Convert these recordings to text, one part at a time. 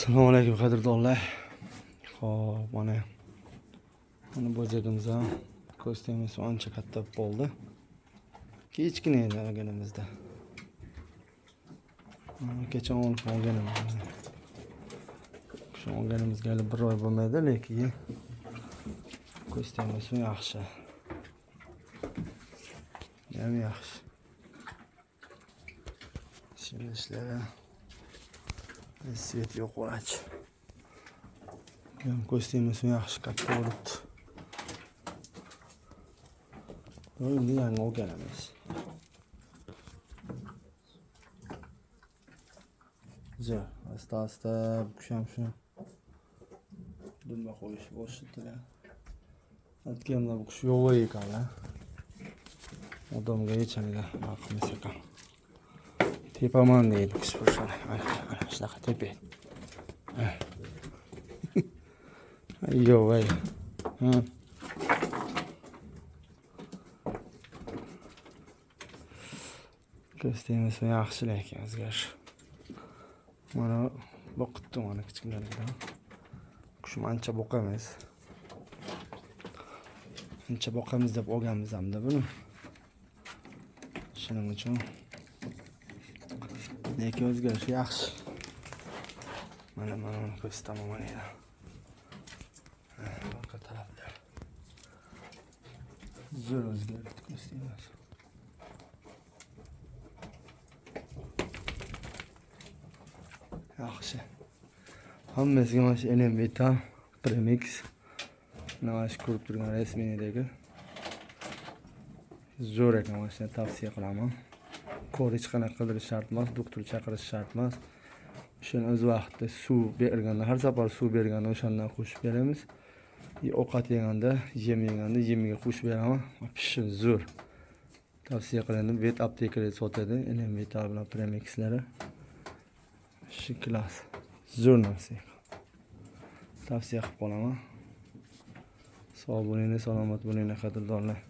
Assalomu alaykum qadrdonlar. Xo'p, mana bo'jagimiz ham ko'stimiz ancha katta bo'ldi. Kechgina edi olganimizda. Kecha olganimiz. Shu olganimizga hali 1 oy bo'lmaydi, lekin ko'stimiz yaxshi. Ham yaxshi. Şimdi ishlari svet yo'q bo'lach. Ko'stimiz yaxshi katta bo'libdi. Endi yangi olganimiz. Zo'r, asta-asta ham shu dumba qo'yish boshladilar. Aytganimda bu qush yo'q ekan-a. Odamga hech qanday ma'qulmas ekan. Tepaman deydi qush bo'lsa. Ana shunaqa tepaydi. Yo'q voy. Ko'stimiz yaxshi lekin o'zgarish. Mana boqibdi mana kichkinalikdan. Qushim ancha boqamiz. Ancha boqamiz deb olganmiz hamda buni. Shuning uchun lekin o'zgarish yaxshi. Mana ko'staman mana edi. Boshqa taraflar. Zo'r o'zgardi ko'stimiz. Yaxshi. Hammasiga mana shu LMVita Premix navash ko'rib turgan rasmiydagi. Zo'r ekan, mana shuni tavsiya qilaman. Ko'r hech qanaqa qidirish shart emas, doktor chaqirish shart emas. Shuni o'z vaqtida suv berganda, har safar suv berganda o'shandan qo'shib beramiz. Ovqat yeganda, yem yeganda yemiga qo'shib beraman. Pishib zo'r. Tavsiya qilaman. Vet aptekada sotadi LMVita bilan Premixlari. Shu klass. Zo'r narsa. Tavsiya qilib qolaman. Sog' bo'ling, salomat bo'ling qadrdonlar.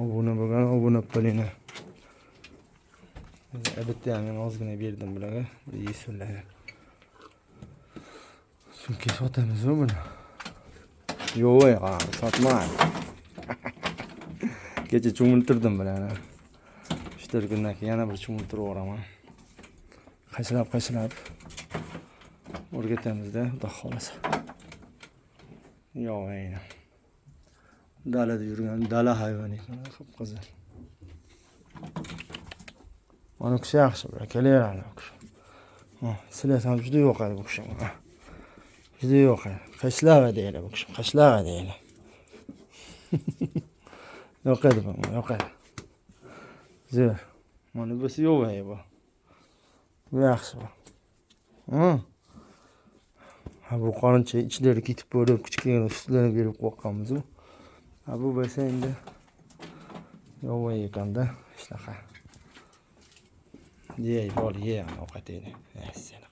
Obuna bo'lgan, obuna bo'ling. Bitta ham men ozgina berdim bularga. Yesinlar. Chunki sotamizmi buni? Yo'q, sotmayman. Kecha cho'miltirdim bularni. 3-4 kundan keyin yana bir cho'miltirib o'raman. Qashlab o'rgatamizda, xudo xolasa. Yo'q, aynan. Dalada yurgan dala hayvoni ekan, qip-qizil. Mana qush yaxshi, kelaveradi qush. Sizlar ham juda yo'qadi bu qushim. Juda yo'qadi. Qashlava deydi bu qush, qashlava deydi. Yo'qadi bu, yo'qadi. Zo'r. Mana busi yo'q bu. Bu yaxshi bu. Bu qorincha ichlari ketib bo'lib, kichkina sutlarni berib qo'yganmiz u. Bu bo'lsa endi yo'q ekanda, shunaqa. Yey, bor, ye ovqat edi. Seni